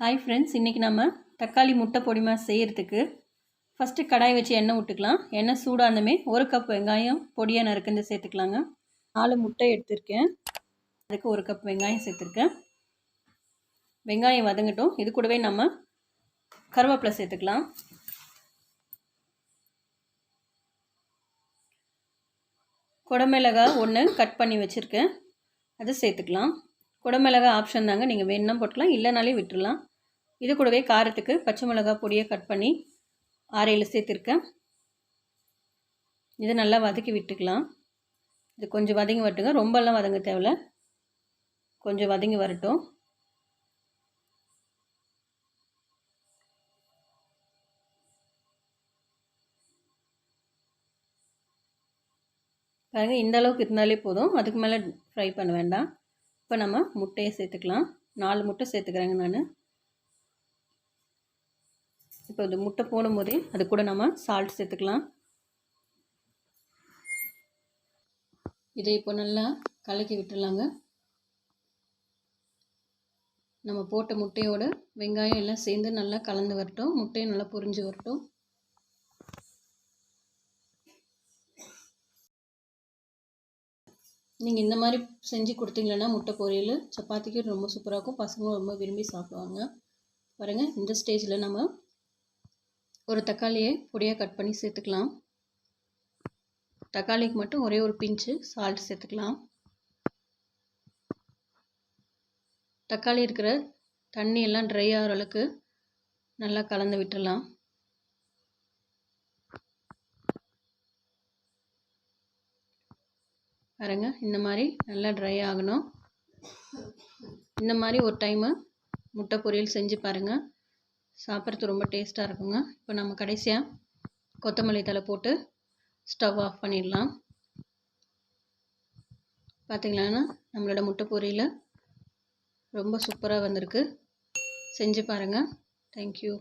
Hi friends, இன்றைக்கி நம்ம தக்காளி முட்டை பொடி மாஸ் செய்கிறதுக்கு ஃபஸ்ட்டு கடாய் வச்சு எண்ணெய் விட்டுக்கலாம். எண்ணெய் சூடானதுமே 1 கப் வெங்காயம் பொடியாக நறுக்குன்னு சேர்த்துக்கலாங்க. 4 முட்டை எடுத்திருக்கேன், அதுக்கு 1 கப் வெங்காயம் சேர்த்துருக்கேன். வெங்காயம் வதங்கட்டும். இது கூடவே நம்ம கருவேப்பிலை சேர்த்துக்கலாம். குடமிளகாய் 1 கட் பண்ணி வச்சுருக்கேன், அதை சேர்த்துக்கலாம். குடமிளகாய் ஆப்ஷன் தாங்க, நீங்கள் வேணும்னா போட்டுக்கலாம், இல்லைனாலே விட்டுடலாம். இது கூடவே காரத்துக்கு பச்சை மிளகாய் பொடியை கட் பண்ணி 6-7 சேர்த்துருக்கேன். இதை நல்லா வதக்கி விட்டுக்கலாம். இது கொஞ்சம் வதங்கி வரட்டுங்க, ரொம்பலாம் வதங்க தேவையில்ல, கொஞ்சம் வதங்கி வரட்டும். பாருங்கள், இந்த அளவுக்கு இருந்தாலே போதும், அதுக்கு மேலே ஃப்ரை பண்ண வேண்டாம். இப்போ நம்ம முட்டையை சேர்த்துக்கலாம். 4 முட்டை சேர்த்துக்கிறேங்க நான். இப்போ இந்த முட்டை போடும்போதே அது கூட நம்ம சால்ட் சேர்த்துக்கலாம். இதை இப்போ நல்லா கலக்கி விட்டுடலாங்க. நம்ம போட்ட முட்டையோட வெங்காயம் எல்லாம் சேர்ந்து நல்லா கலந்து வரட்டும், முட்டையும் நல்லா பொரிஞ்சு வரட்டும். நீங்கள் இந்த மாதிரி செஞ்சு கொடுத்தீங்கன்னா முட்டை பொரியல் சப்பாத்திக்கு ரொம்ப சூப்பராக இருக்கும், பசங்களும் ரொம்ப விரும்பி சாப்பிடுவாங்க. பாருங்கள், இந்த ஸ்டேஜில் நம்ம ஒரு தக்காளியை பொடியாக கட் பண்ணி சேர்த்துக்கலாம். தக்காளிக்கு மட்டும் ஒரே ஒரு பிஞ்சு சால்ட் சேர்த்துக்கலாம். தக்காளி இருக்கிற தண்ணி எல்லாம் ட்ரை ஆகிற அளவுக்கு நல்லா கலந்து விட்டுடலாம். பாருங்க, இந்த மாதிரி நல்லா ட்ரை ஆகணும். இந்த மாதிரி ஒரு டைமு முட்டை பொரியல் செஞ்சு பாருங்கள், சாப்பிட்றது ரொம்ப டேஸ்ட்டாக இருக்குங்க. இப்போ நம்ம கடைசியாக கொத்தமல்லி தழை போட்டு ஸ்டவ் ஆஃப் பண்ணிடலாம். பார்த்திங்களான்னா நம்மளோட முட்டை பொரியல் ரொம்ப சூப்பராக வந்திருக்கு. செஞ்சு பாருங்கள். தேங்க்யூ.